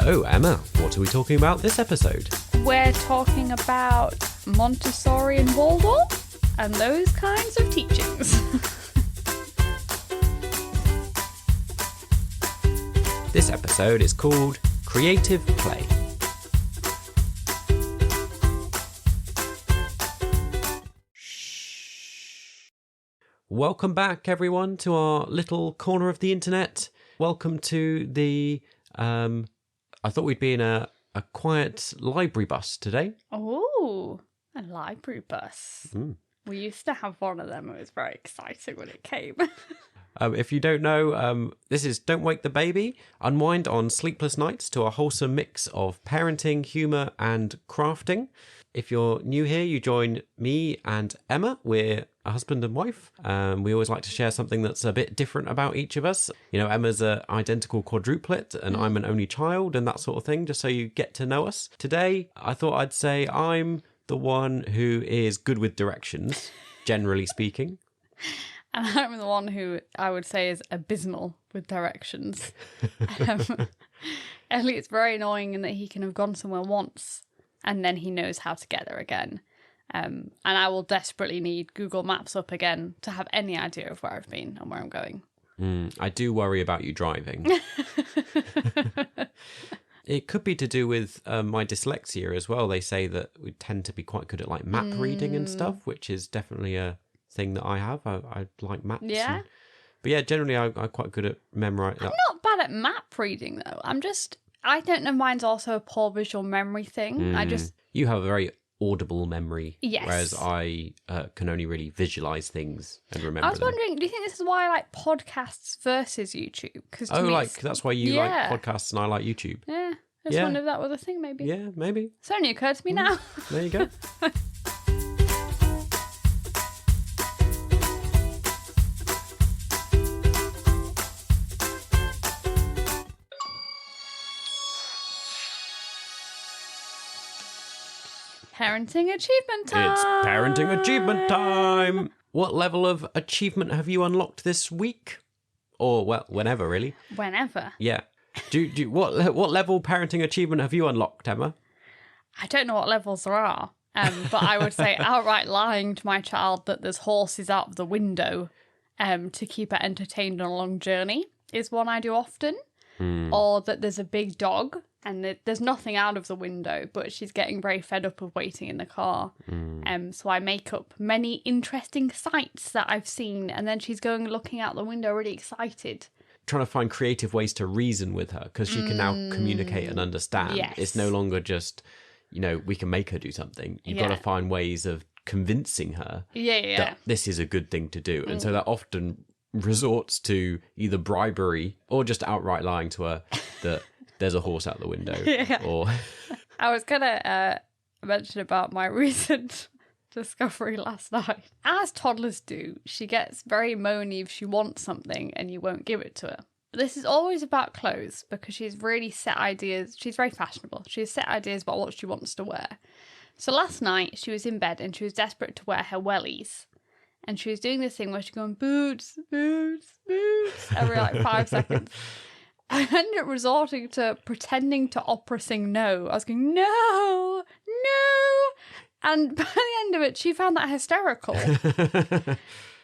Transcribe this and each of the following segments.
So, Emma, what are we talking about this episode? We're talking about Montessori and Waldorf and those kinds of teachings. This episode is called Creative Play. Welcome back, everyone, to our little corner of the internet. Welcome to the... I thought we'd be in a quiet library bus today. Oh, a library bus. Mm. We used to have one of them. It was very exciting when it came. If you don't know, this is Don't Wake the Baby, Unwind on sleepless nights to a wholesome mix of parenting, humour and crafting. If you're new here, you join me and Emma. We're a husband and wife. We always like to share something that's a bit different about each of us. You know, Emma's an identical quadruplet and I'm an only child and that sort of thing, just so you get to know us. Today, I thought I'd say I'm the one who is good with directions, generally speaking. And I'm the one who I would say is abysmal with directions. Elliot's very annoying in that he can have gone somewhere once and then he knows how to get there again. And I will desperately need Google Maps up again to have any idea of where I've been and where I'm going. I do worry about you driving. It could be to do with my dyslexia as well. They say that we tend to be quite good at like map reading and stuff, which is definitely a thing that I have. I like maps. Yeah. But yeah, generally I'm quite good at memorizing. I'm not bad at map reading though. I don't know, mine's also a poor visual memory thing. You have a very audible memory, yes. Whereas I can only really visualize things and remember them. I was wondering, do you think this is why I like podcasts versus YouTube? That's why you like podcasts and I like YouTube. Yeah, I just wondered if that was a thing, maybe. Yeah, maybe. It's only occurred to me now. There you go. Parenting achievement time! It's parenting achievement time! What level of achievement have you unlocked this week? Or, well, whenever, really. Whenever? Yeah. What level parenting achievement have you unlocked, Emma? I don't know what levels there are, but I would say outright lying to my child that there's horses out of the window to keep her entertained on a long journey is one I do often. Or that there's a big dog and there's nothing out of the window, but she's getting very fed up of waiting in the car. So I make up many interesting sights that I've seen, and then she's going looking out the window really excited. Trying to find creative ways to reason with her, because she can now communicate and understand. Yes. It's no longer just, we can make her do something. You've got to find ways of convincing her that this is a good thing to do. And so that often resorts to either bribery or just outright lying to her that there's a horse out the window. Or I was going to mention about my recent discovery last night. As toddlers do, she gets very moany if she wants something and you won't give it to her. This is always about clothes because she's really set ideas. She's very fashionable. She has set ideas about what she wants to wear. So last night she was in bed and she was desperate to wear her wellies. And she was doing this thing where she's going, boots, boots, boots, every 5 seconds. I ended up resorting to pretending to opera sing no. I was going, no, no. And by the end of it, she found that hysterical.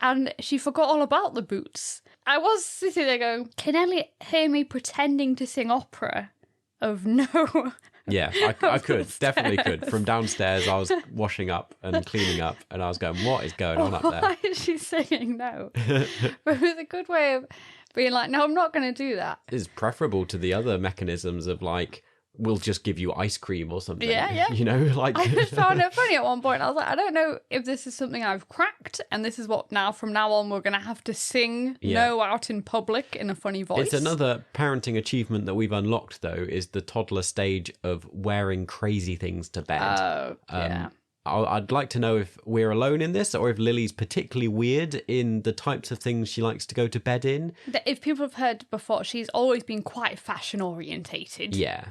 And she forgot all about the boots. I was sitting there going, can Elliot hear me pretending to sing opera of no? Yeah, I could, definitely could. From downstairs, I was washing up and cleaning up, and I was going, what is going on up there? Why is she singing no? But it was a good way of being like, no, I'm not going to do that. It's preferable to the other mechanisms of like, we'll just give you ice cream or something. Yeah. Like... I just found it funny at one point. I was like, I don't know if this is something I've cracked, and this is what from now on we're going to have to sing no out in public in a funny voice. It's another parenting achievement that we've unlocked, though, is the toddler stage of wearing crazy things to bed. Oh, yeah. I'd like to know if we're alone in this or if Lily's particularly weird in the types of things she likes to go to bed in. If people have heard before, she's always been quite fashion orientated. Yeah.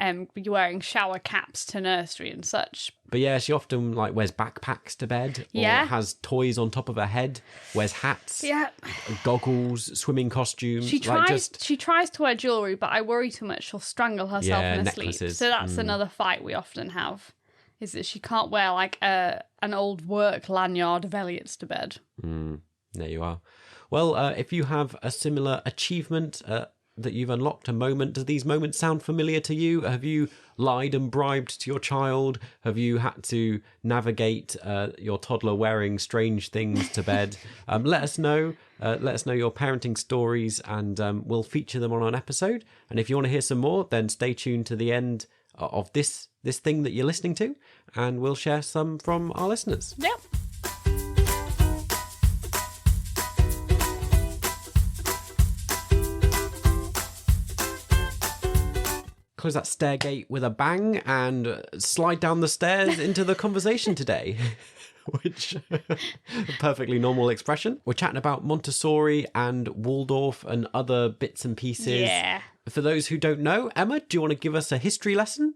Wearing shower caps to nursery and such. But yeah, she often like wears backpacks to bed or has toys on top of her head, wears hats, goggles, swimming costumes. She tries to wear jewellery, but I worry too much she'll strangle herself in her sleep. So that's another fight we often have, is that she can't wear like an old work lanyard of Elliot's to bed. There you are. Well, if you have a similar achievement that you've unlocked, a moment, do these moments sound familiar to you? Have you lied and bribed to your child? Have you had to navigate your toddler wearing strange things to bed? Let us know. Let us know your parenting stories, and we'll feature them on an episode. And if you want to hear some more, then stay tuned to the end of this thing that you're listening to, and we'll share some from our listeners. Yep. Close that stair gate with a bang and slide down the stairs into the conversation today. Which, a perfectly normal expression. We're chatting about Montessori and Waldorf and other bits and pieces. Yeah. For those who don't know, Emma, do you want to give us a history lesson?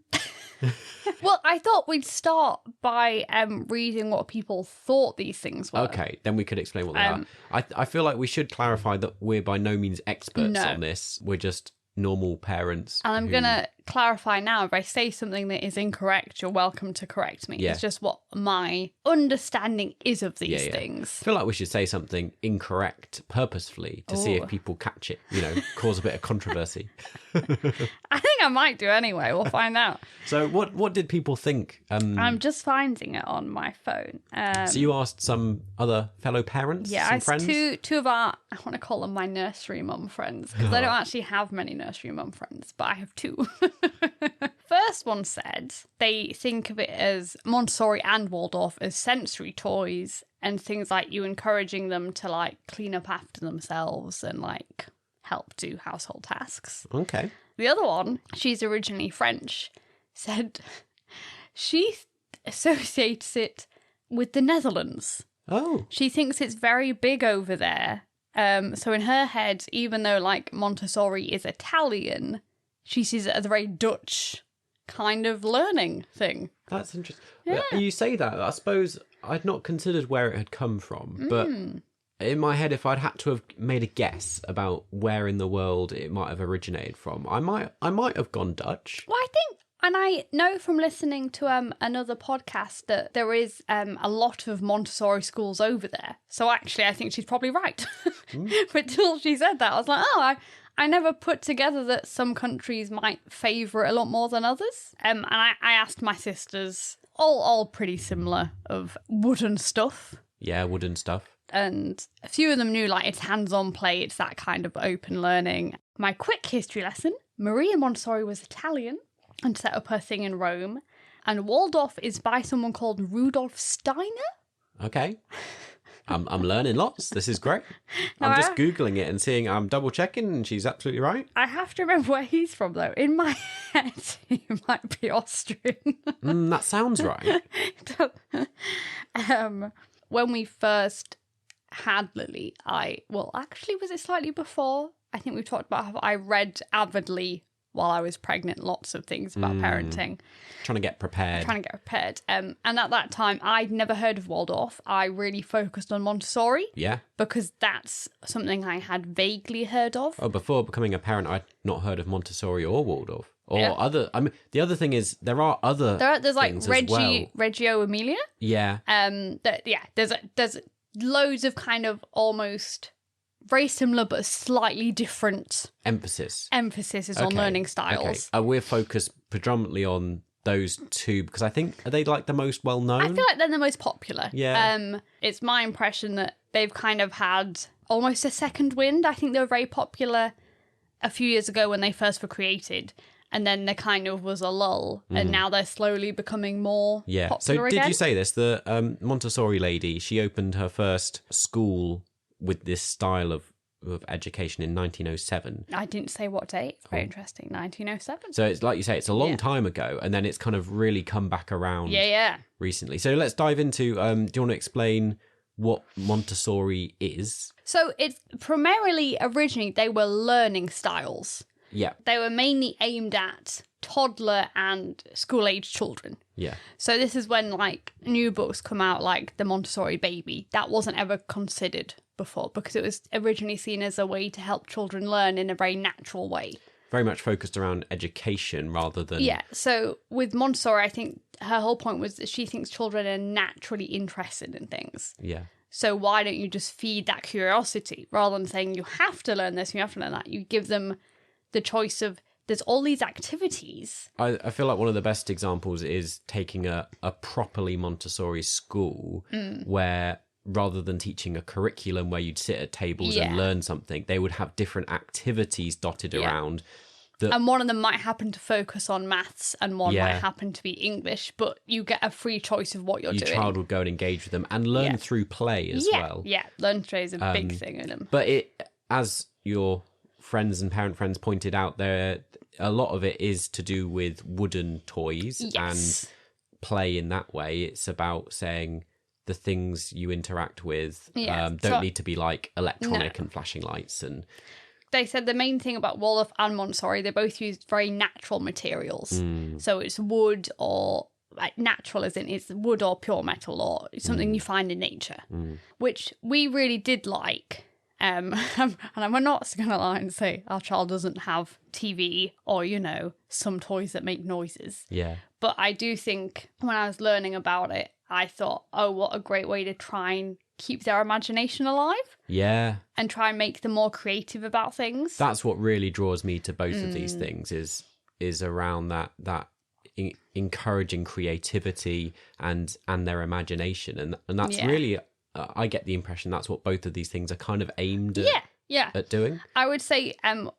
Well, I thought we'd start by reading what people thought these things were. Okay, then we could explain what they are. I feel like we should clarify that we're by no means experts on this. We're just normal parents. And I'm going to clarify now, if I say something that is incorrect, you're welcome to correct me. Yeah. It's just what my understanding is of these things. I feel like we should say something incorrect purposefully to see if people catch it, cause a bit of controversy. I think I might do anyway. We'll find out. So what did people think? I'm just finding it on my phone. So you asked some other fellow parents, some friends? Two of our, I want to call them my nursery mum friends, because I don't actually have many nursery mum friends, but I have two. First one said they think of it as Montessori and Waldorf as sensory toys and things like you encouraging them to like clean up after themselves and like help do household tasks. Okay. The other one, she's originally French, said she associates it with the Netherlands. Oh. She thinks it's very big over there. So in her head, even though like Montessori is Italian, she sees it as a very Dutch kind of learning thing. That's interesting. Yeah. You say that. I suppose I'd not considered where it had come from, but in my head, if I'd had to have made a guess about where in the world it might have originated from, I might have gone Dutch. Well, I think, and I know from listening to another podcast that there is a lot of Montessori schools over there. So actually, I think she's probably right. But until she said that, I was like, I never put together that some countries might favour it a lot more than others. And I asked my sisters, all pretty similar, of wooden stuff. Yeah, wooden stuff. And a few of them knew like it's hands-on play, it's that kind of open learning. My quick history lesson, Maria Montessori was Italian and set up her thing in Rome. And Waldorf is by someone called Rudolf Steiner. Okay. I'm learning lots. This is great. I'm just Googling it and seeing, I'm double checking and she's absolutely right. I have to remember where he's from though. In my head, he might be Austrian. That sounds right. When we first had Lily, actually, was it slightly before? I think we talked about how I read avidly while I was pregnant, lots of things about parenting. Trying to get prepared. And at that time, I'd never heard of Waldorf. I really focused on Montessori. Yeah. Because that's something I had vaguely heard of. Oh, before becoming a parent, I'd not heard of Montessori or Waldorf. Or other, I mean, the other thing is there are other There's like things as well. Reggio Emilia. Yeah. There's loads of kind of almost very similar but slightly different emphasis is on learning styles. Okay. We're focused predominantly on those two because I think, are they like the most well known? I feel like they're the most popular. Yeah. It's my impression that they've kind of had almost a second wind. I think they were very popular a few years ago when they first were created. And then there kind of was a lull, and now they're slowly becoming more popular So again. did you say this? The Montessori lady, she opened her first school with this style of of Education in 1907. I didn't say what date. Very interesting. 1907. So it's like you say, it's a long time ago, and then it's kind of really come back around recently. So let's dive into, do you want to explain what Montessori is? So it's primarily, originally, they were learning styles. Yeah. They were mainly aimed at toddler and school-age children. Yeah. So this is when, like, new books come out, like the Montessori Baby. That wasn't ever considered before because it was originally seen as a way to help children learn in a very natural way. Very much focused around education rather than... Yeah, so with Montessori, I think her whole point was that she thinks children are naturally interested in things. Yeah. So why don't you just feed that curiosity rather than saying you have to learn this, you have to learn that. You give them the choice of, there's all these activities. I feel like one of the best examples is taking a properly Montessori school where rather than teaching a curriculum where you'd sit at tables and learn something, they would have different activities dotted around. And one of them might happen to focus on maths and one might happen to be English, but you get a free choice of what you're doing. Your child will go and engage with them and learn through play as well. Yeah, learn through is a big thing in them. But as your friends and parent friends pointed out, there a lot of it is to do with wooden toys and play in that way. It's about saying the things you interact with don't need to be like electronic and flashing lights. And they said the main thing about Waldorf and Montessori, they both used very natural materials. So it's wood or like natural as in it's wood or pure metal or something you find in nature, which we really did like. And I'm not going to lie and say our child doesn't have TV or, some toys that make noises. Yeah. But I do think when I was learning about it, I thought, oh, what a great way to try and keep their imagination alive. Yeah. And try and make them more creative about things. That's what really draws me to both of these things is around that encouraging creativity and their imagination. And that's really... I get the impression that's what both of these things are kind of aimed at doing. I would say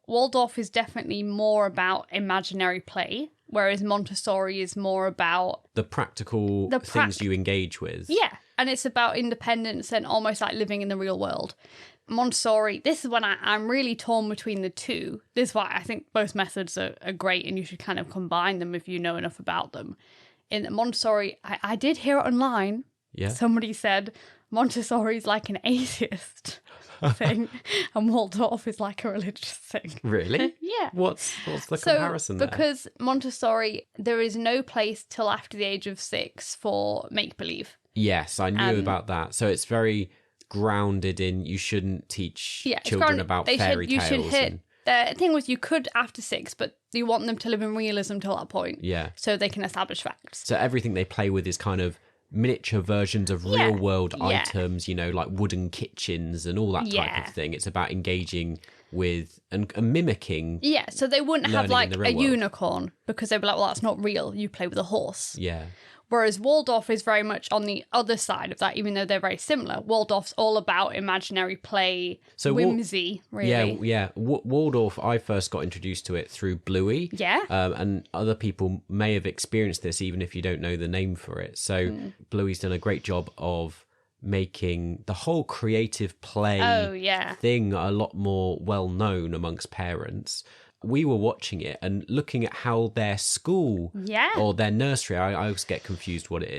Waldorf is definitely more about imaginary play, whereas Montessori is more about... the practical things you engage with. Yeah, and it's about independence and almost like living in the real world. Montessori, this is when I'm really torn between the two. This is why I think both methods are great and you should kind of combine them if you know enough about them. In Montessori, I did hear it online. Yeah. Somebody said... Montessori is like an atheist thing, and Waldorf is like a religious thing. Really? Yeah. What's the comparison there? Because Montessori, there is no place till after the age of 6 for make-believe. Yes, I knew about that. So it's very grounded in you shouldn't teach children about fairy tales. The thing was you could after 6, but you want them to live in realism till that point. Yeah. So they can establish facts. So everything they play with is kind of miniature versions of real world items, like wooden kitchens and all that type of thing. It's about engaging with and mimicking. Yeah, so they wouldn't have like a unicorn because they'd be like, well, that's not real. You play with a horse. Yeah. Whereas Waldorf is very much on the other side of that, even though they're very similar. Waldorf's all about imaginary play, whimsy, really. Yeah. Waldorf, I first got introduced to it through Bluey. Yeah. And other people may have experienced this even if you don't know the name for it. So Bluey's done a great job of making the whole creative play thing a lot more well known amongst parents. We were watching it and looking at how their school or their nursery, I always get confused what it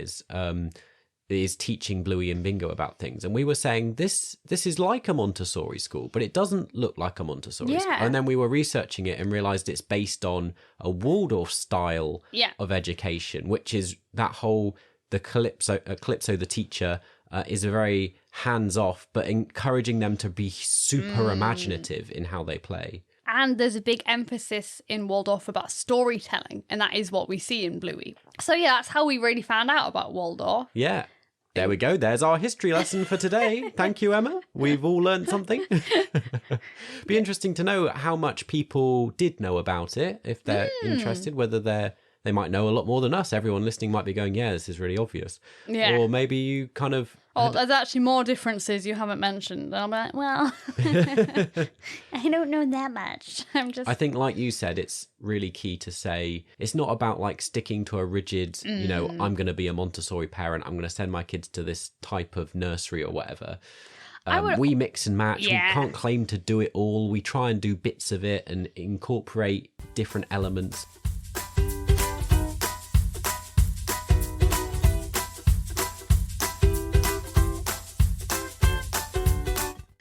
is teaching Bluey and Bingo about things. And we were saying, this is like a Montessori school, but it doesn't look like a Montessori school. And then we were researching it and realised it's based on a Waldorf style of education, which is that whole, the Calypso, the teacher, is a very hands-off, but encouraging them to be super imaginative in how they play. And there's a big emphasis in Waldorf about storytelling, and that is what we see in Bluey. So yeah, that's how we really found out about Waldorf. Yeah. There we go. There's our history lesson for today. Thank you, Emma. We've all learned something. Be interesting to know how much people did know about it, if they're interested, whether they might know a lot more than us. Everyone listening might be going, yeah, this is really obvious. Yeah. Or maybe you kind of... Oh, there's actually more differences you haven't mentioned. And I'm like, well, I don't know that much. I think, like you said, it's really key to say it's not about like sticking to a rigid, I'm going to be a Montessori parent. I'm going to send my kids to this type of nursery or whatever. We mix and match. Yeah. We can't claim to do it all. We try and do bits of it and incorporate different elements.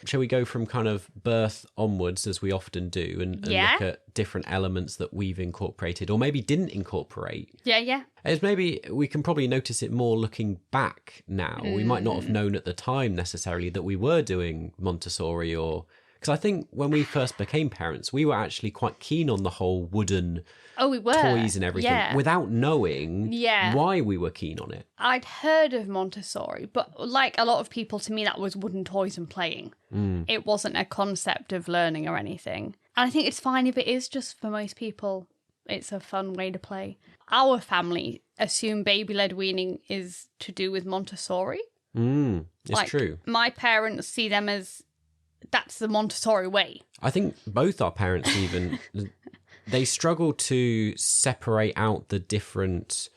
Shall we go from kind of birth onwards, as we often do, and look at different elements that we've incorporated or maybe didn't incorporate? Yeah. As maybe we can probably notice it more looking back now. We might not have known at the time necessarily that we were doing Montessori or... Because I think when we first became parents, we were actually quite keen on the whole wooden toys and everything without knowing why we were keen on it. I'd heard of Montessori, but like a lot of people, to me, that was wooden toys and playing. It wasn't a concept of learning or anything. And I think it's fine if it is, just for most people, it's a fun way to play. Our family assume baby-led weaning is to do with Montessori. It's true. My parents see them as... that's the Montessori way. I think both our parents even, they struggle to separate out the different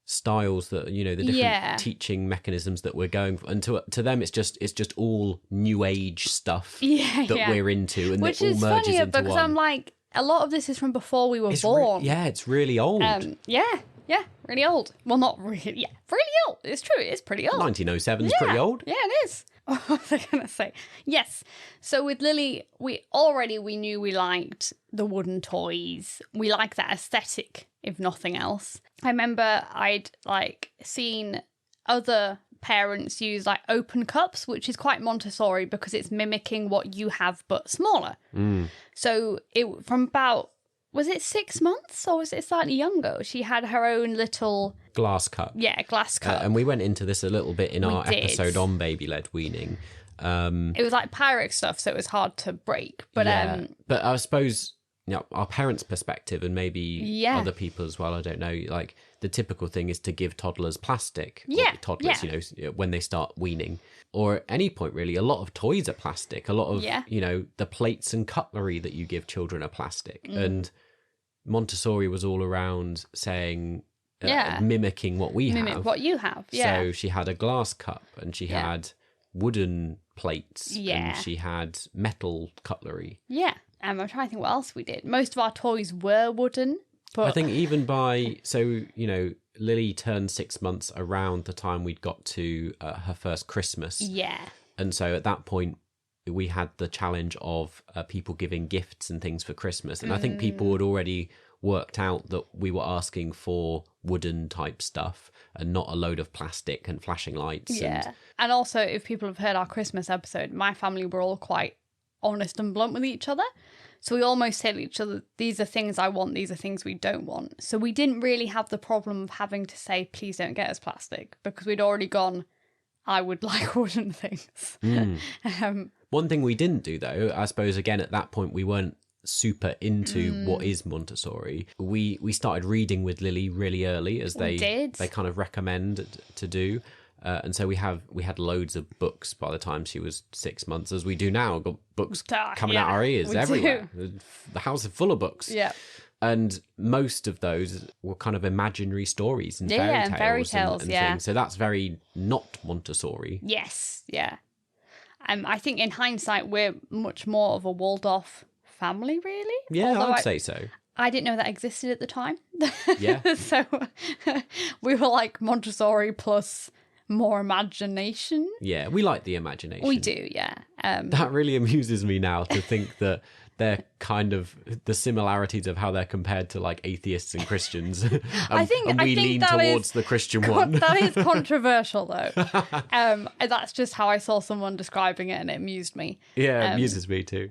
styles that, the different teaching mechanisms that we're going for. And to them, it's just all new age stuff that we're into. And which it all is merges funnier into because one. I'm like, a lot of this is from before we were born. It's really old. Yeah, really old. Well, not really. Yeah, really old. It's true. It's pretty old. 1907 is pretty old. Yeah, it is. What was I going to say? Yes. So with Lily, we knew we liked the wooden toys. We like that aesthetic, if nothing else. I remember I'd seen other parents use open cups, which is quite Montessori because it's mimicking what you have but smaller. So from about... was it 6 months or was it slightly younger? She had her own little... glass cup. Yeah, glass cup. And we went into this a little bit in our episode on baby-led weaning. It was like Pyrex stuff, so it was hard to break. But but I suppose our parents' perspective and maybe other people as well, I don't know, the typical thing is to give toddlers plastic. Toddlers, when they start weaning. Or at any point, really, a lot of toys are plastic. A lot of, the plates and cutlery that you give children are plastic. And Montessori was all around saying... mimicking what we have. Mimic what you have, yeah. So she had a glass cup and she had wooden plates and she had metal cutlery. Yeah. I'm trying to think what else we did. Most of our toys were wooden, but... I think even by... So, Lily turned 6 months around the time we'd got to her first Christmas. Yeah. And so at that point, we had the challenge of people giving gifts and things for Christmas. And I think people had already... worked out that we were asking for wooden type stuff and not a load of plastic and flashing lights. And also, if people have heard our Christmas episode, my family were all quite honest and blunt with each other. So we almost said to each other, these are things I want, these are things we don't want. So we didn't really have the problem of having to say, please don't get us plastic, because we'd already gone, I would like wooden things. One thing we didn't do, though, I suppose, again, at that point, we weren't super into what is Montessori. We started reading with Lily really early, as they kind of recommend to do, and so we had loads of books by the time she was 6 months, as we do now. Got books coming out our ears everywhere. The house is full of books. And most of those were kind of imaginary stories and fairy tales and things. So that's very not Montessori. Yes, I think in hindsight we're much more of a Waldorf family, really. Yeah, I would say so. I didn't know that existed at the time. Yeah. So we were like Montessori plus more imagination. Yeah, we like the imagination. We do, yeah. That really amuses me now to think that they're kind of the similarities of how they're compared to atheists and Christians. I think lean towards the Christian one. That is controversial, though. That's just how I saw someone describing it, and it amused me. Yeah, it amuses me too.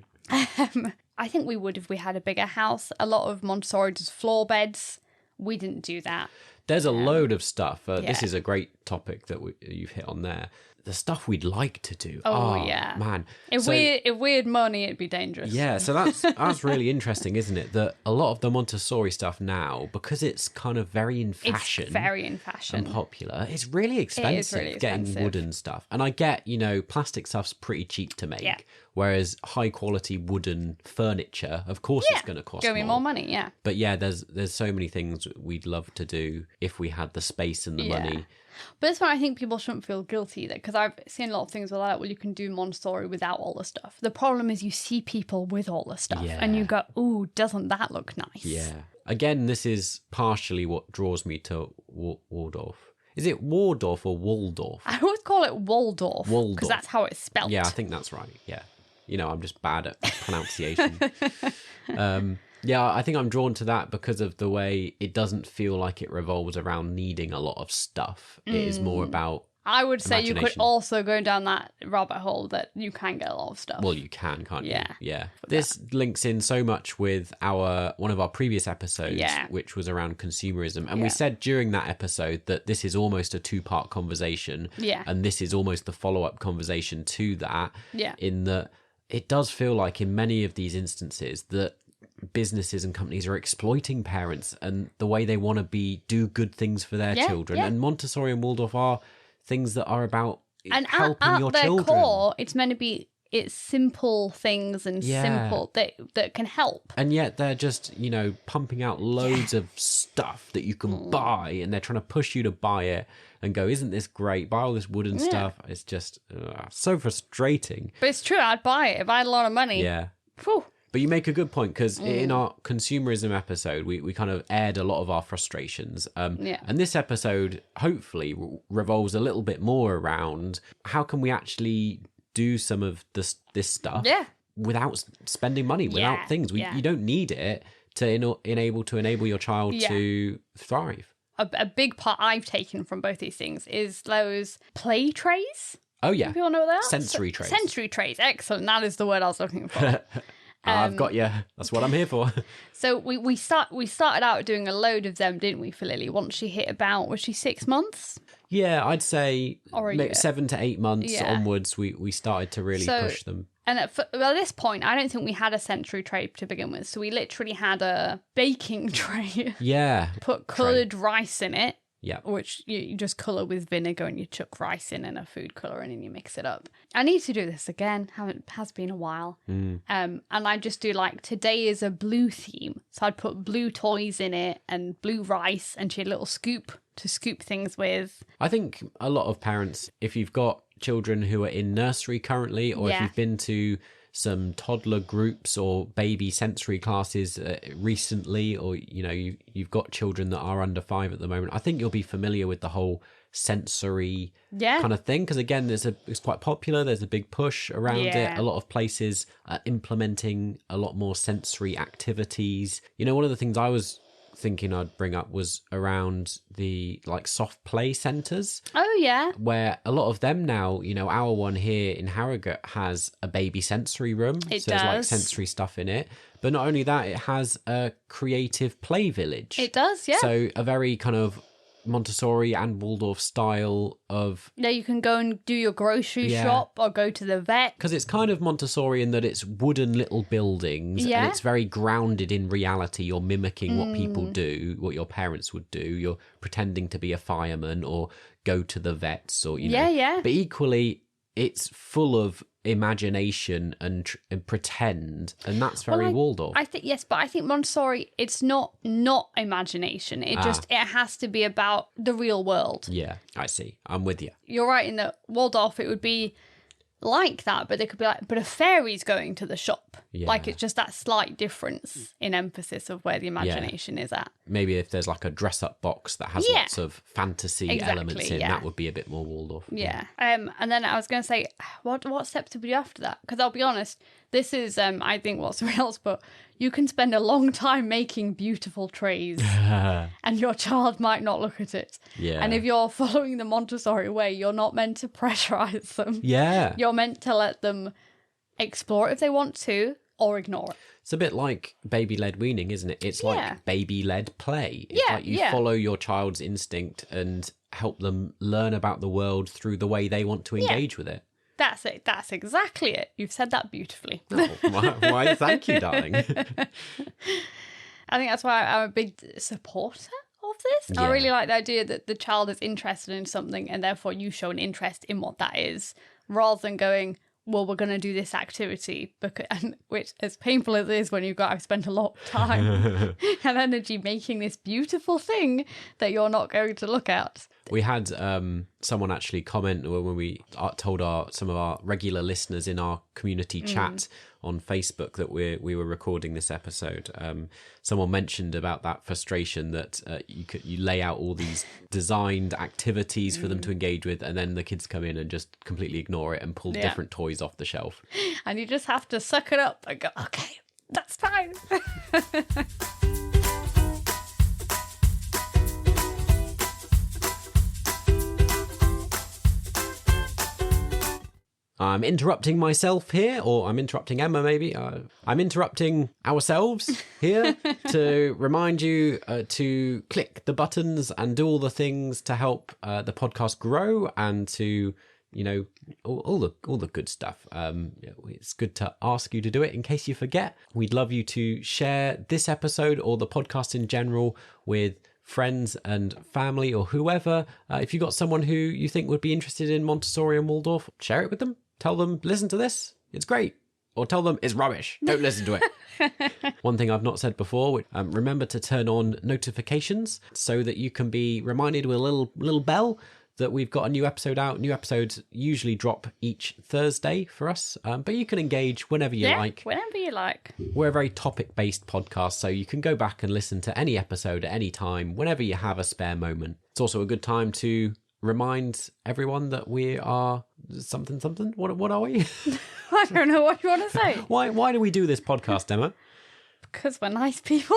I think we would if we had a bigger house. A lot of Montessori does floor beds. We didn't do that. There's a load of stuff. This is a great topic that you've hit on there. The stuff we'd like to do. Oh yeah, man. If we had money, it'd be dangerous. Yeah, so that's really interesting, isn't it? That a lot of the Montessori stuff now, because it's kind of very in fashion. It's very in fashion. And popular. It's really expensive, getting wooden stuff. And I get, plastic stuff's pretty cheap to make. Whereas high quality wooden furniture, of course, it's going to cost Give me more money, yeah. But yeah, there's so many things we'd love to do if we had the space and the money. But that's why I think people shouldn't feel guilty either, because I've seen a lot of things where like, well, you can do Montessori without all the stuff. The problem is you see people with all the stuff and you go, ooh, doesn't that look nice? Yeah. Again, this is partially what draws me to Waldorf. Is it Waldorf or Waldorf? I always call it Waldorf because that's how it's spelled. Yeah, I think that's right. Yeah. You know, I'm just bad at pronunciation. Yeah, I think I'm drawn to that because of the way it doesn't feel like it revolves around needing a lot of stuff. It is more about I would say you could imagination. also go down that rabbit hole that you can get a lot of stuff. Well, you can, can't you? Yeah. Yeah. This links in so much with one of our previous episodes, which was around consumerism. And we said during that episode that this is almost a 2-part conversation. Yeah. And this is almost the follow-up conversation to that. Yeah. In that it does feel like in many of these instances that businesses and companies are exploiting parents and the way they want to do good things for their children. And Montessori and Waldorf are things that are about helping at your their children. core, it's meant to be simple things and simple that can help. And yet they're just, pumping out loads of stuff that you can buy, and they're trying to push you to buy it and go, isn't this great? Buy all this wooden stuff. It's just so frustrating. But it's true, I'd buy it if I had a lot of money. Yeah. Whew. But you make a good point, because in our consumerism episode, we kind of aired a lot of our frustrations. And this episode hopefully revolves a little bit more around how can we actually do some of this stuff without spending money, without things. You don't need it to enable your child to thrive. A big part I've taken from both these things is those play trays. Oh, yeah. People know what they are? Sensory trays. Sensory trays. Excellent. That is the word I was looking for. I've got you. That's what I'm here for. So we started out doing a load of them, didn't we, for Lily? Once she hit was she 6 months? Yeah, I'd say Or a year. 7 to 8 months onwards, we started to really push them. And at this point, I don't think we had a sensory tray to begin with. So we literally had a baking tray. Yeah. Put coloured rice in it. Yeah. Which you just colour with vinegar and you chuck rice in and a food colouring and you mix it up. I need to do this again. Has been a while. And I just do today is a blue theme. So I'd put blue toys in it and blue rice and she had a little scoop to scoop things with. I think a lot of parents, if you've got children who are in nursery currently, or if you've been to some toddler groups or baby sensory classes recently, or you've got children that are under 5 at the moment, I think you'll be familiar with the whole sensory kind of thing, because again it's quite popular. There's a big push around it. A lot of places are implementing a lot more sensory activities. One of the things I was thinking I'd bring up was around the soft play centres. Oh yeah. Where a lot of them now, our one here in Harrogate has a baby sensory room. It does. There's sensory stuff in it. But not only that, it has a creative play village. It does, yeah. So a very kind of Montessori and Waldorf style of... Yeah, you can go and do your grocery shop or go to the vet. Because it's kind of Montessori in that it's wooden little buildings and it's very grounded in reality. You're mimicking what people do, what your parents would do. You're pretending to be a fireman or go to the vets or, Yeah. But equally, it's full of imagination and pretend, and that's very Waldorf. I think but I think Montessori, it's not imagination. It has to be about the real world. Yeah, I see. I'm with you. You're right in that Waldorf, it would be like that, but they could be but a fairy's going to the shop. Yeah. It's just that slight difference in emphasis of where the imagination is at. Maybe if there's a dress-up box that has lots of fantasy elements in, that would be a bit more Waldorf. Yeah. And then I was going to say, what steps did we do after that? Because I'll be honest, this is, I think, what's else, but you can spend a long time making beautiful trays and your child might not look at it. Yeah. And if you're following the Montessori way, you're not meant to pressurize them. Yeah. You're meant to let them explore if they want to or ignore it. It's a bit like baby-led weaning, isn't it? It's like baby-led play. It's you follow your child's instinct and help them learn about the world through the way they want to engage with it. That's it. That's exactly it. You've said that beautifully. Oh, why? Thank you, darling. I think that's why I'm a big supporter of this. I really like the idea that the child is interested in something and therefore you show an interest in what that is, rather than going, well, we're going to do this activity, and which, as painful as it is when I've spent a lot of time and energy making this beautiful thing that you're not going to look at. We had someone actually comment when we told some of our regular listeners in our community chat on Facebook that we were recording this episode. Someone mentioned about that frustration that you lay out all these designed activities for them to engage with, and then the kids come in and just completely ignore it and pull different toys off the shelf. And you just have to suck it up and go, okay, that's fine. I'm interrupting myself here, or I'm interrupting Emma maybe. I'm interrupting ourselves here to remind you to click the buttons and do all the things to help the podcast grow and to, all the good stuff. It's good to ask you to do it in case you forget. We'd love you to share this episode or the podcast in general with friends and family or whoever. If you've got someone who you think would be interested in Montessori and Waldorf, share it with them. Tell them, listen to this, it's great. Or tell them, it's rubbish, don't listen to it. One thing I've not said before, remember to turn on notifications so that you can be reminded with a little bell that we've got a new episode out. New episodes usually drop each Thursday for us, but you can engage whenever you like. Whenever you like. We're a very topic-based podcast, so you can go back and listen to any episode at any time, whenever you have a spare moment. It's also a good time to remind everyone that we are something. What are we? I don't know what you want to say. Why do we do this podcast, Emma? Because we're nice people.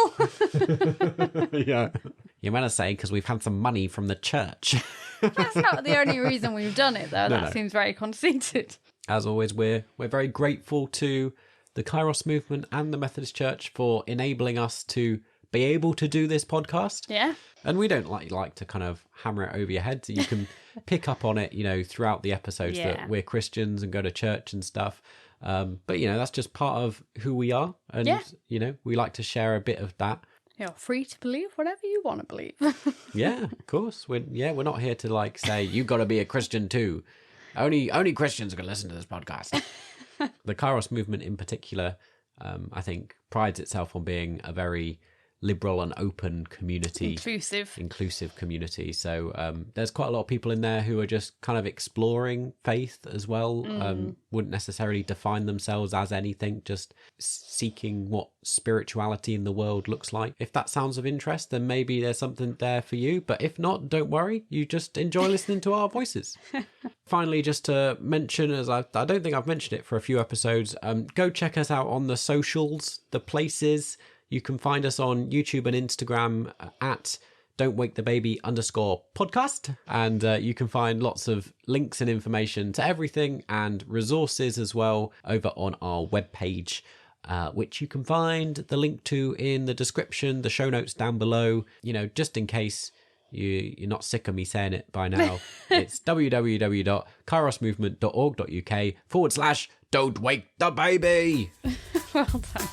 Yeah. You're going to say because we've had some money from the church. That's not the only reason we've done it, though. That seems very conceited. As always, we're very grateful to the Kairos movement and the Methodist Church for enabling us to be able to do this podcast. Yeah. And we don't like to kind of hammer it over your head. So you can pick up on it, throughout the episodes that we're Christians and go to church and stuff. But, that's just part of who we are. And, we like to share a bit of that. You're free to believe whatever you want to believe. Yeah, of course. We're not here to say, you got to be a Christian too. Only Christians are going to listen to this podcast. The Kairos movement in particular, I think, prides itself on being a very liberal and open community, inclusive community. So there's quite a lot of people in there who are just kind of exploring faith as well. Wouldn't necessarily define themselves as anything, just seeking what spirituality in the world looks like. If that sounds of interest, then maybe there's something there for you. But if not, don't worry. You just enjoy listening to our voices. Finally, just to mention, as I don't think I've mentioned it for a few episodes, go check us out on the socials, the places. You can find us on YouTube and Instagram at don'twakethebaby_podcast. And you can find lots of links and information to everything and resources as well over on our webpage, which you can find the link to in the description, the show notes down below, just in case you're not sick of me saying it by now. It's www.kairosmovement.org.uk/don'twakethebaby. Well done.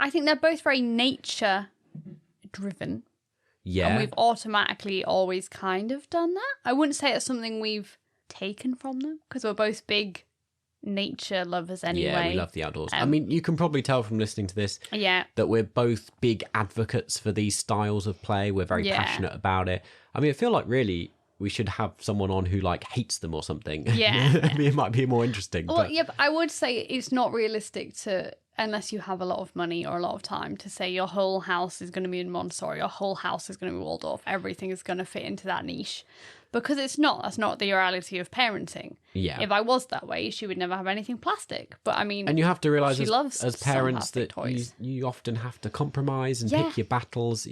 I think they're both very nature driven. Yeah. And we've automatically always kind of done that. I wouldn't say it's something we've taken from them because we're both big nature lovers anyway. Yeah, we love the outdoors. I mean, you can probably tell from listening to this that we're both big advocates for these styles of play. We're very passionate about it. I mean, I feel like really we should have someone on who hates them or something. Yeah. I mean, it might be more interesting. Well, but I would say it's not realistic to, unless you have a lot of money or a lot of time, to say your whole house is going to be in Montessori, your whole house is going to be Waldorf, everything is going to fit into that niche. Because that's not the reality of parenting. Yeah. If I was that way, she would never have anything plastic. But I mean, and you have to realise as parents that toys. You often have to compromise and pick your battles.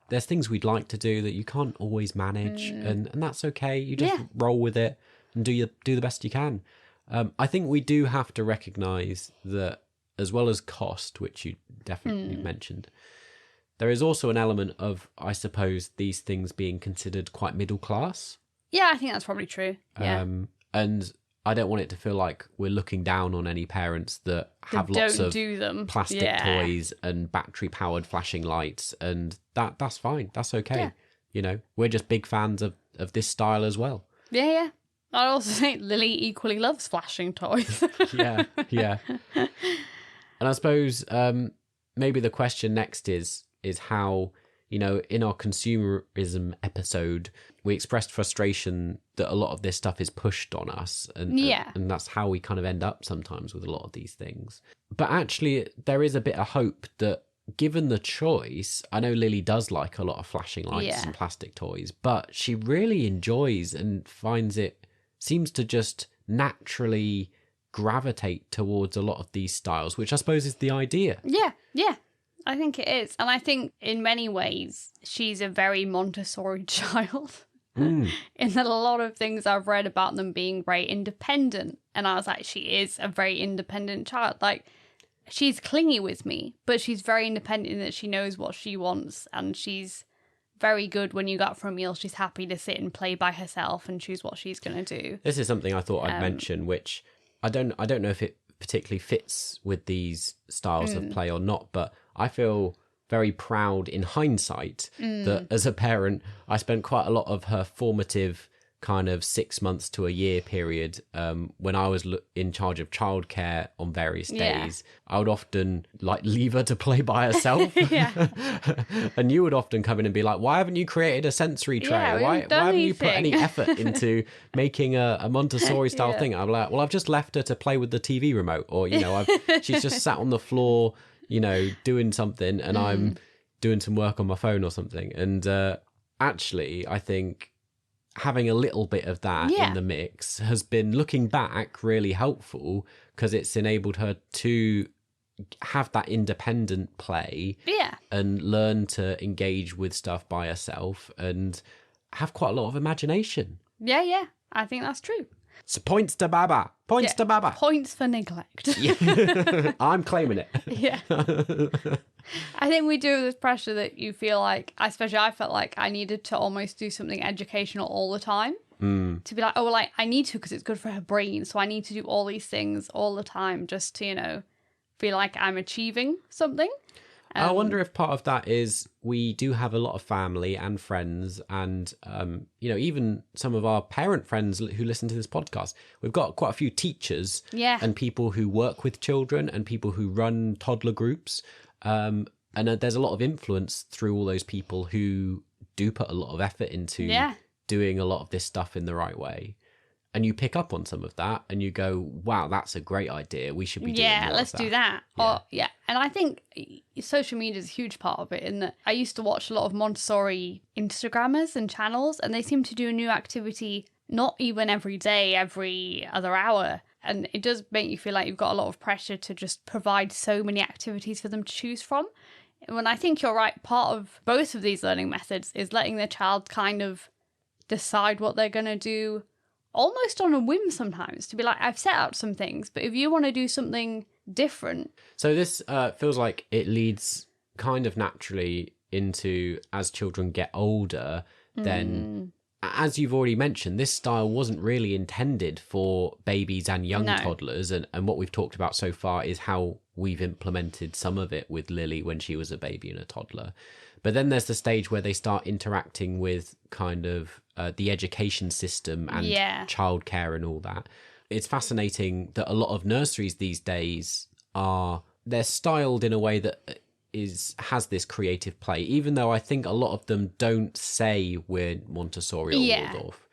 There's things we'd like to do that you can't always manage, and that's okay. You just roll with it and do the best you can. I think we do have to recognise that, as well as cost, which you definitely mentioned, there is also an element of, I suppose, these things being considered quite middle class. Yeah, I think that's probably true. Yeah. And I don't want it to feel like we're looking down on any parents that have That lots don't of do them. plastic Yeah. toys and battery-powered flashing lights, and that's fine. That's okay. Yeah. You know, we're just big fans of this style as well. Yeah, yeah. I'd also say Lily equally loves flashing toys. Yeah, yeah. And I suppose maybe the question next is how, you know, in our consumerism episode, we expressed frustration that a lot of this stuff is pushed on us. And that's how we kind of end up sometimes with a lot of these things. But actually, there is a bit of hope that given the choice, I know Lily does like a lot of flashing lights and plastic toys, but she really enjoys and seems to just naturally gravitate towards a lot of these styles, which I suppose is the idea. Yeah, yeah. I think it is. And I think in many ways, she's a very Montessori child. In that a lot of things I've read about them being very independent. And I was like, she is a very independent child. Like, she's clingy with me, but she's very independent in that she knows what she wants. And she's very good when you go out for a meal. She's happy to sit and play by herself and choose what she's going to do. This is something I thought I'd mention, which I don't know if it particularly fits with these styles of play or not, but I feel very proud in hindsight that as a parent, I spent quite a lot of her formative kind of 6 months to a year period when I was in charge of childcare on various days. I would often like leave her to play by herself. And you would often come in and be like, why haven't you created a sensory tray? Why haven't you put any effort into making a Montessori style thing? I'm like, well, I've just left her to play with the TV remote, or, you know, she's just sat on the floor, you know, doing something, and I'm doing some work on my phone or something. And actually, I think having a little bit of that in the mix has been, looking back, really helpful, because it's enabled her to have that independent play and learn to engage with stuff by herself and have quite a lot of imagination. Yeah, I think that's true. So points to Baba. Points to Baba. Points for neglect. I'm claiming it. Yeah. I think we do have this pressure that you feel like, especially I felt like I needed to almost do something educational all the time. To be like, oh, well, I need to because it's good for her brain. So I need to do all these things all the time just to, you know, feel like I'm achieving something. I wonder if part of that is we do have a lot of family and friends and, you know, even some of our parent friends who listen to this podcast. We've got quite a few teachers and people who work with children and people who run toddler groups. And there's a lot of influence through all those people who do put a lot of effort into doing a lot of this stuff in the right way. And you pick up on some of that and you go, wow, that's a great idea. We should be doing more let's of that. do that. And I think social media is a huge part of it, in that I used to watch a lot of Montessori Instagrammers and channels, and they seem to do a new activity not even every day, every other hour. And it does make you feel like you've got a lot of pressure to just provide so many activities for them to choose from. When I think you're right, part of both of these learning methods is letting the child kind of decide what they're going to do almost on a whim sometimes, to be like, I've set out some things, but if you want to do something different. So this feels like it leads kind of naturally into, as children get older, then, as you've already mentioned, this style wasn't really intended for babies and young toddlers. And what we've talked about so far is how we've implemented some of it with Lily when she was a baby and a toddler. But then there's the stage where they start interacting with kind of the education system and childcare and all that. It's fascinating that a lot of nurseries these days they're styled in a way that has this creative play, even though I think a lot of them don't say we're Montessori or Waldorf.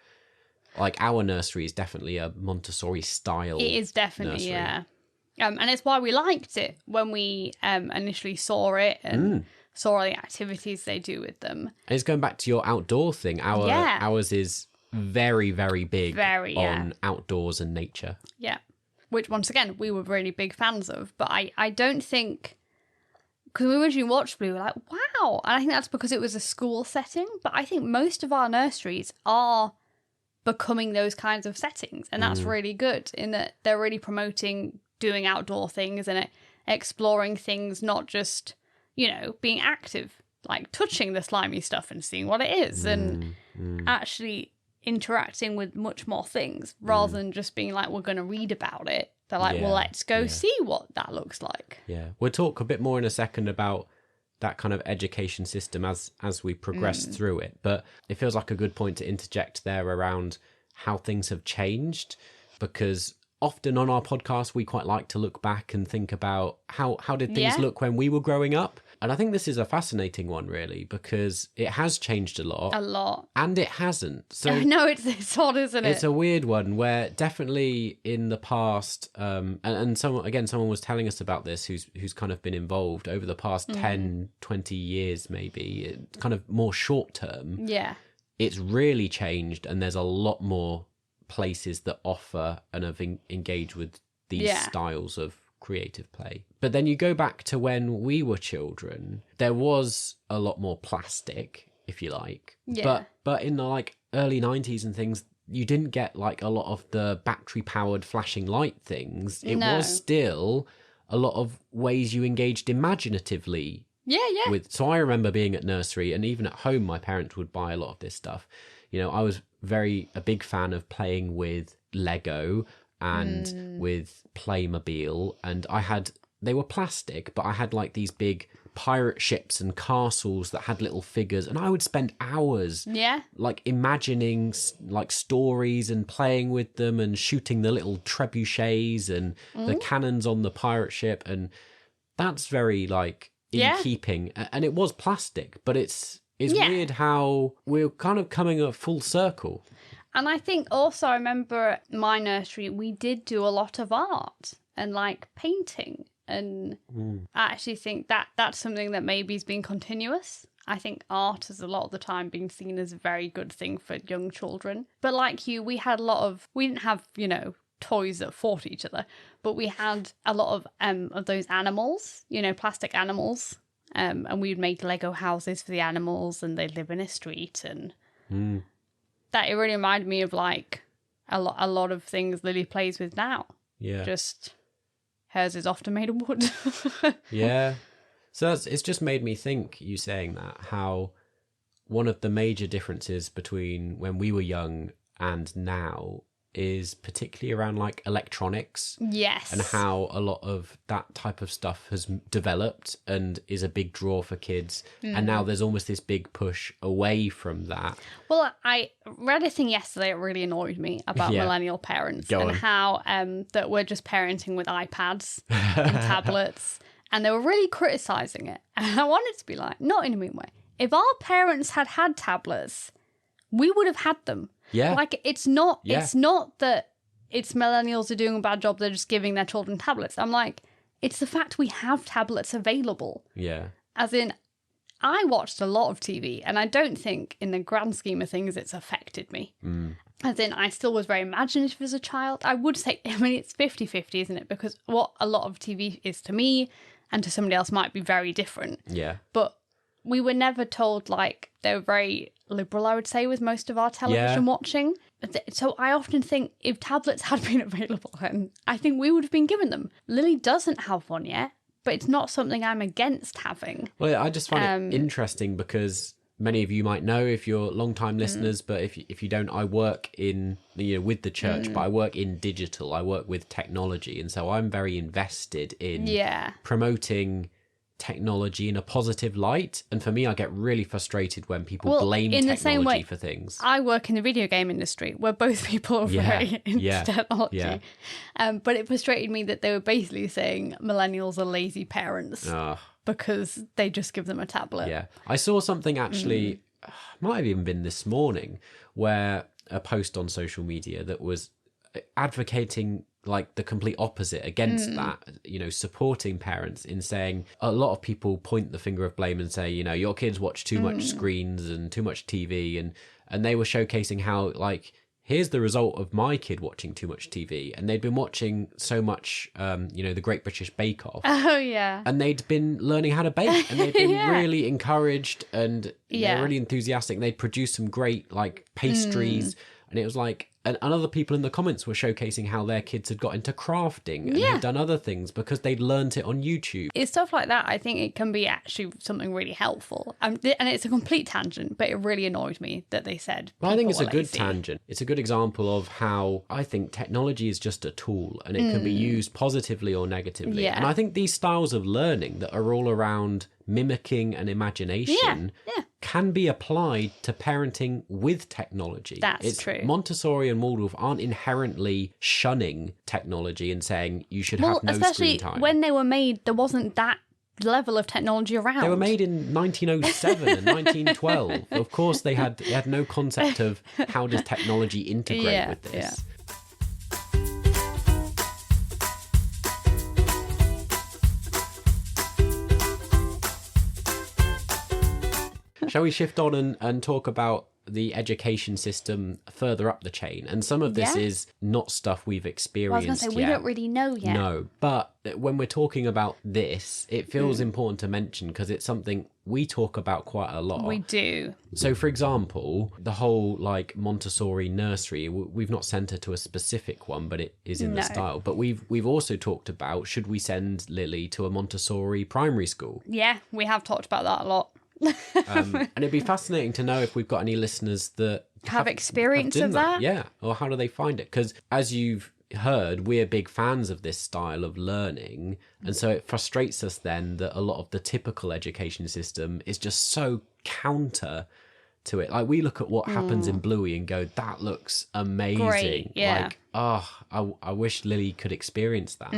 Like our nursery is definitely a Montessori style. It is definitely, nursery. And it's why we liked it when we initially saw it and saw all the activities they do with them. And it's going back to your outdoor thing. Ours is very, very big on outdoors and nature. Yeah. Which, once again, we were really big fans of. But I don't think... Because we originally watched Bluey, we were like, wow. And I think that's because it was a school setting. But I think most of our nurseries are becoming those kinds of settings. And that's really good, in that they're really promoting doing outdoor things and exploring things, not just, you know, being active, like touching the slimy stuff and seeing what it is. And actually interacting with much more things rather than just being like, we're going to read about it. They're like, well, let's go see what that looks like. Yeah. We'll talk a bit more in a second about that kind of education system as we progress through it. But it feels like a good point to interject there around how things have changed, because often on our podcast, we quite like to look back and think about how did things look when we were growing up. And I think this is a fascinating one, really, because it has changed a lot. A lot. And it hasn't. So I know, it's odd, isn't it? It's a weird one where definitely in the past, and someone was telling us about this who's kind of been involved over the past 10, 20 years maybe, kind of more short term. Yeah. It's really changed, and there's a lot more places that offer and have engaged with these styles of creative play. But then you go back to when we were children, there was a lot more plastic, if you like. Yeah. But in the like early 90s and things, you didn't get like a lot of the battery powered flashing light things. It was still a lot of ways you engaged imaginatively. Yeah. So I remember being at nursery, and even at home my parents would buy a lot of this stuff. You know, I was a big fan of playing with Lego and with Playmobil, and they were plastic, but I had like these big pirate ships and castles that had little figures, and I would spend hours like imagining like stories and playing with them and shooting the little trebuchets and the cannons on the pirate ship, and that's very like in keeping. And it was plastic, but it's weird how we're kind of coming a full circle. And I think also, I remember at my nursery, we did do a lot of art and like painting. And I actually think that's something that maybe has been continuous. I think art has a lot of the time been seen as a very good thing for young children. But like you, we didn't have, toys that fought each other, but we had a lot of those animals, plastic animals. And we'd make Lego houses for the animals, and they'd live in a street, and that it really reminded me of like a lot of things Lily plays with now. Yeah. Just hers is often made of wood. Yeah. So it's just made me think, you saying that, how one of the major differences between when we were young and now is particularly around like electronics. Yes. And how a lot of that type of stuff has developed and is a big draw for kids. And now there's almost this big push away from that. Well, I read a thing yesterday that really annoyed me about millennial parents and how that we're just parenting with iPads and tablets. And they were really criticising it. And I wanted to be like, not in a mean way. If our parents had tablets, we would have had them. Yeah. Like, it's not that it's millennials are doing a bad job, they're just giving their children tablets. I'm like, it's the fact we have tablets available. Yeah. As in, I watched a lot of TV, and I don't think in the grand scheme of things it's affected me. As in, I still was very imaginative as a child. I would say, it's 50-50, isn't it? Because what a lot of TV is to me and to somebody else might be very different. Yeah. But we were never told, like, they were very liberal, I would say, with most of our television watching. So I often think if tablets had been available, then I think we would have been given them. Lily doesn't have one yet, but it's not something I'm against having. Well, I just find it interesting because many of you might know if you're long-time listeners, but if you don't, I work in, with the church, but I work in digital. I work with technology. And so I'm very invested in promoting technology in a positive light, and for me I get really frustrated when people blame in technology the same way, for things. I work in the video game industry where both people are very into technology, but it frustrated me that they were basically saying millennials are lazy parents because they just give them a tablet. I saw something actually might have even been this morning, where a post on social media that was advocating like the complete opposite against that, supporting parents in saying a lot of people point the finger of blame and say, your kids watch too much screens and too much TV, and they were showcasing how like, here's the result of my kid watching too much TV, and they'd been watching so much, the Great British Bake Off. Oh yeah. And they'd been learning how to bake, and they'd been really encouraged and they're really enthusiastic. And they'd produced some great like pastries, and it was like, and other people in the comments were showcasing how their kids had got into crafting and Yeah. had done other things because they'd learnt it on YouTube. It's stuff like that. I think it can be actually something really helpful. And it's a complete tangent, but it really annoyed me that they said. Well, I think it's people a were good lazy. tangent. It's a good example of how I think technology is just a tool and it can be used positively or negatively. Yeah. And I think these styles of learning that are all around mimicking and imagination Yeah. can be applied to parenting with technology. That's true. Montessori and Waldorf aren't inherently shunning technology and saying you should Well, have no especially screen time. when they were made, there wasn't that level of technology around. They were made in 1907 and 1912. Of course, they had no concept of how does technology integrate with this. Yeah. Shall we shift on and talk about the education system further up the chain? And some of this Yeah. is not stuff we've I was experienced going to say, yet. we don't really know yet. No, but when we're talking about this, it feels important to mention because it's something we talk about quite a lot. We do. So, for example, the whole like Montessori nursery, we've not sent her to a specific one, but it is in the No. style. But we've also talked about, should we send Lily to a Montessori primary school? Yeah, we have talked about that a lot. And it'd be fascinating to know if we've got any listeners that Have experience done of that? Yeah, or how do they find it? Because as you've heard, we're big fans of this style of learning, and so it frustrates us then that a lot of the typical education system is just so counter to it. Like we look at what happens in Bluey and go, that looks amazing. Great, yeah. Like, I wish Lily could experience that.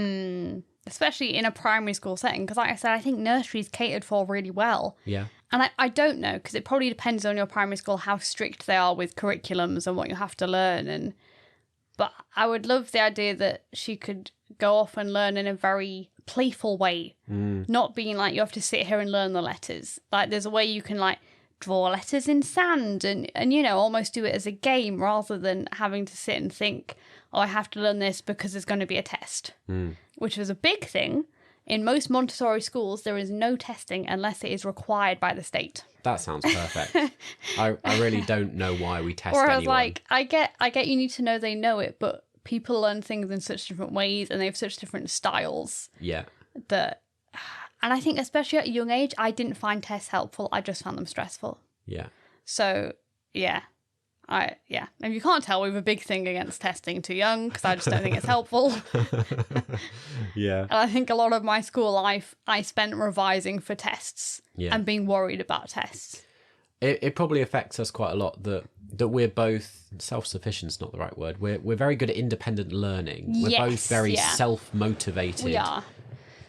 Especially in a primary school setting. Because like I said, I think nursery's catered for really well. Yeah. And I don't know, because it probably depends on your primary school how strict they are with curriculums and what you have to learn. But I would love the idea that she could go off and learn in a very playful way. Not being like, you have to sit here and learn the letters. Like, there's a way you can, like, draw letters in sand and you know, almost do it as a game rather than having to sit and think, oh, I have to learn this because there's going to be a test. Which was a big thing. In most Montessori schools, there is no testing unless it is required by the state. That sounds perfect. I really don't know why we test Whereas, anyone. like, I get you need to know they know it, but people learn things in such different ways and they have such different styles Yeah. that... And I think especially at a young age, I didn't find tests helpful. I just found them stressful. Yeah. So, yeah. And you can't tell we have a big thing against testing too young because I just don't think it's helpful. Yeah. And I think a lot of my school life, I spent revising for tests and being worried about tests. It probably affects us quite a lot that we're both self-sufficient is not the right word. We're very good at independent learning. We're both very self-motivated We are.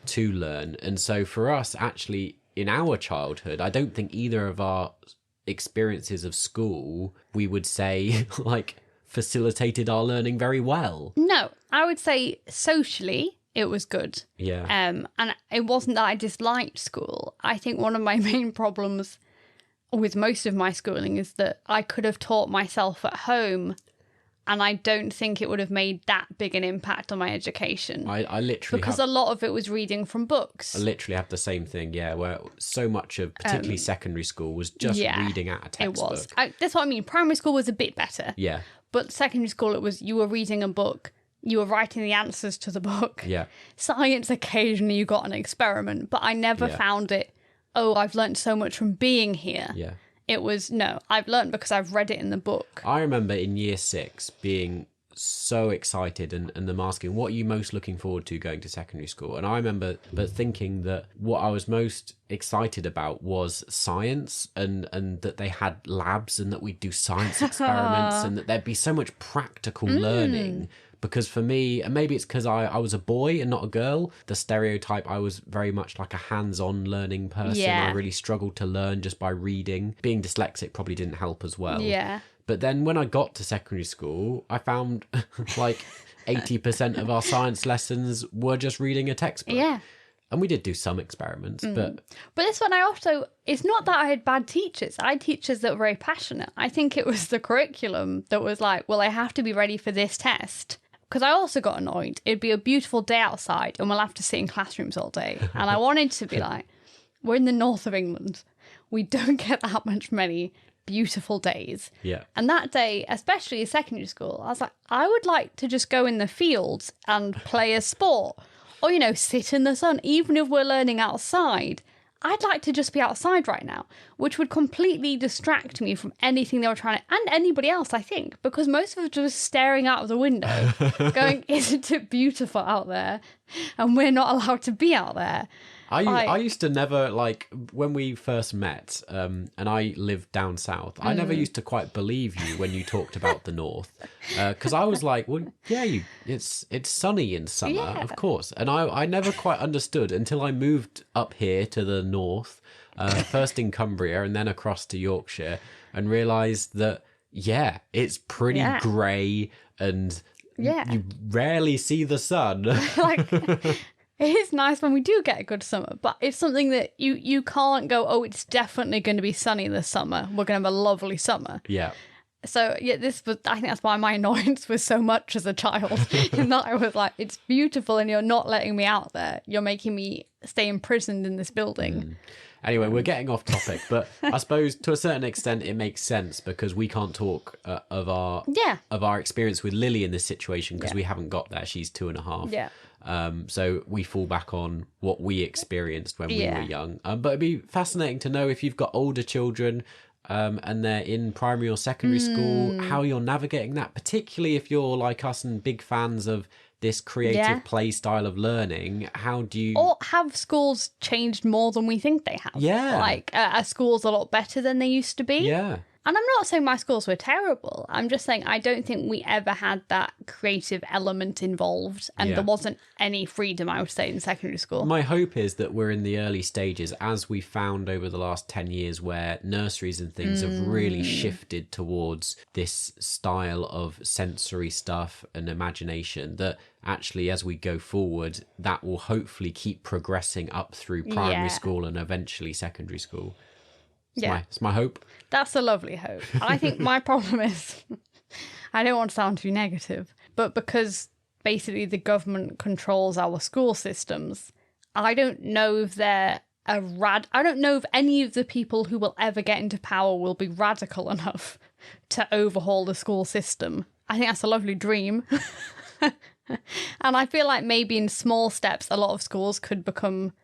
to learn. And so for us, actually, in our childhood, I don't think either of our experiences of school, we would say, like, facilitated our learning very well. No, I would say socially, it was good. Yeah. And it wasn't that I disliked school. I think one of my main problems with most of my schooling is that I could have taught myself at home and I don't think it would have made that big an impact on my education. I literally because a lot of it was reading from books. I literally have the same thing, yeah, where so much of particularly secondary school was just reading out a textbook. It was. That's what I mean. Primary school was a bit better. Yeah. But secondary school, it was you were reading a book, you were writing the answers to the book. Yeah. Science, occasionally you got an experiment, but I never found it, oh, I've learned so much from being here. Yeah. It was, no, I've learned because I've read it in the book. I remember in year 6 being so excited and them asking, what are you most looking forward to going to secondary school? And I remember thinking that what I was most excited about was science and that they had labs and that we'd do science experiments and that there'd be so much practical learning. Because for me, and maybe it's because I was a boy and not a girl, the stereotype, I was very much like a hands-on learning person. Yeah. I really struggled to learn just by reading. Being dyslexic probably didn't help as well. Yeah. But then when I got to secondary school, I found like 80% of our science lessons were just reading a textbook. Yeah. And we did do some experiments, but this one, it's not that I had bad teachers. I had teachers that were very passionate. I think it was the curriculum that was like, well, I have to be ready for this test. Because I also got annoyed. It'd be a beautiful day outside and we'll have to sit in classrooms all day. And I wanted to be like, we're in the north of England. We don't get that much many beautiful days. Yeah. And that day, especially secondary school, I was like, I would like to just go in the fields and play a sport or, sit in the sun. Even if we're learning outside, I'd like to just be outside right now, which would completely distract me from anything they were trying to, and anybody else, I think, because most of us are just staring out of the window going, isn't it beautiful out there? And we're not allowed to be out there. I used to never, when we first met, and I lived down south, I never used to quite believe you when you talked about the north. Because I was like, well, yeah, it's sunny in summer, of course. And I never quite understood until I moved up here to the north, first in Cumbria and then across to Yorkshire, and realised that, yeah, it's pretty grey and you rarely see the sun. It is nice when we do get a good summer, but it's something that you can't go, oh, it's definitely going to be sunny this summer. We're going to have a lovely summer. Yeah. So, I think that's why my annoyance was so much as a child. In that I was like, it's beautiful and you're not letting me out there. You're making me stay imprisoned in this building. Anyway, we're getting off topic, but I suppose to a certain extent it makes sense because we can't talk of our experience with Lily in this situation because we haven't got there. She's 2.5. Yeah. So we fall back on what we experienced when we were young. But it'd be fascinating to know if you've got older children and they're in primary or secondary school, how you're navigating that, particularly if you're like us and big fans of this creative play style of learning. How do you... Or have schools changed more than we think they have? Yeah. Are schools a lot better than they used to be? Yeah. And I'm not saying my schools were terrible. I'm just saying I don't think we ever had that creative element involved. And there wasn't any freedom, I would say, in secondary school. My hope is that we're in the early stages, as we found over the last 10 years, where nurseries and things have really shifted towards this style of sensory stuff and imagination, that actually, as we go forward, that will hopefully keep progressing up through primary school and eventually secondary school. It's my hope. That's a lovely hope. I think my problem is, I don't want to sound too negative, but because basically the government controls our school systems, I don't know if I don't know if any of the people who will ever get into power will be radical enough to overhaul the school system. I think that's a lovely dream. And I feel like maybe in small steps, a lot of schools could become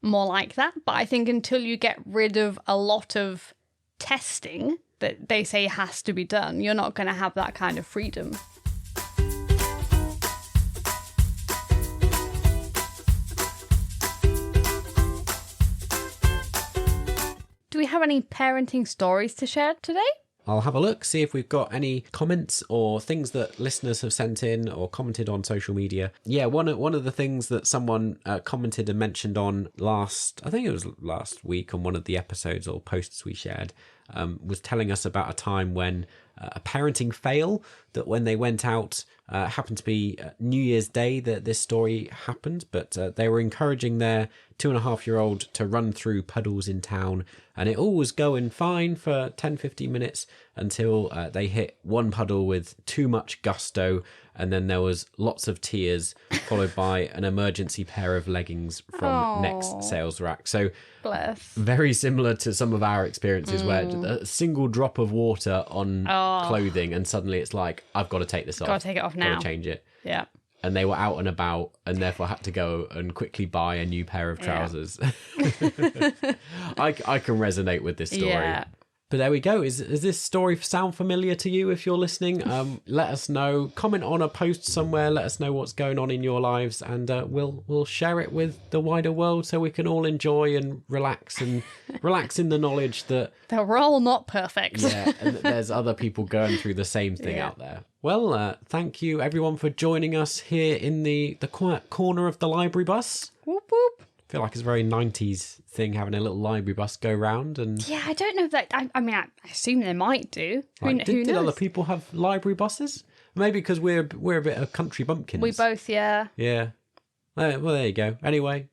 more like that. But I think until you get rid of a lot of testing that they say has to be done, you're not going to have that kind of freedom. Do we have any parenting stories to share today? I'll have a look, see if we've got any comments or things that listeners have sent in or commented on social media. Yeah, one of the things that someone commented and mentioned on I think it was last week on one of the episodes or posts we shared, was telling us about a time when a parenting fail, that when they went out, happened to be New Year's Day that this story happened, but they were encouraging their 2.5-year-old to run through puddles in town, and it all was going fine for 10-15 minutes until they hit one puddle with too much gusto, and then there was lots of tears followed by an emergency pair of leggings from next sales rack. So bless. Very similar to some of our experiences where a single drop of water on clothing and suddenly it's like, I've got to take this off. Got to take it off now. Got to change it. Yeah. And they were out and about and therefore had to go and quickly buy a new pair of trousers. Yeah. I can resonate with this story. Yeah. But there we go. Is this story sound familiar to you if you're listening? Let us know. Comment on a post somewhere. Let us know what's going on in your lives, and we'll share it with the wider world so we can all enjoy and relax in the knowledge that we're all not perfect. Yeah, and that there's other people going through the same thing out there. Well, thank you everyone for joining us here in the quiet corner of the library bus. Whoop whoop. I feel like it's a very 90s thing having a little library bus go round. And yeah, I don't know if that... I mean, I assume they might do. Who knows? Did other people have library buses? Maybe because we're a bit of country bumpkins. We both, yeah. Yeah. Well, there you go. Anyway,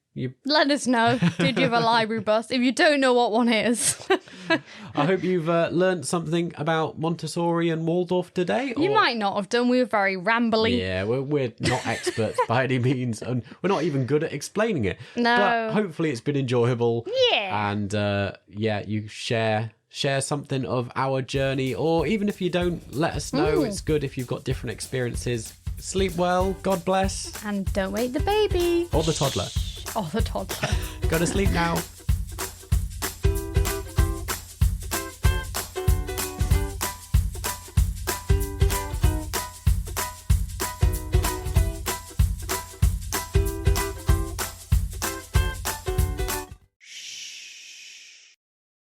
let us know. Did you have a library bus? If you don't know what one is. I hope you've learnt something about Montessori and Waldorf today. You might not have done. We were very rambly. Yeah, we're not experts by any means, and we're not even good at explaining it. No. But hopefully it's been enjoyable. Yeah. And you share share something of our journey, or even if you don't, let us know. It's good if you've got different experiences. Sleep well, God bless. And don't wake the baby. Or the toddler. Or the toddler. Go to sleep now.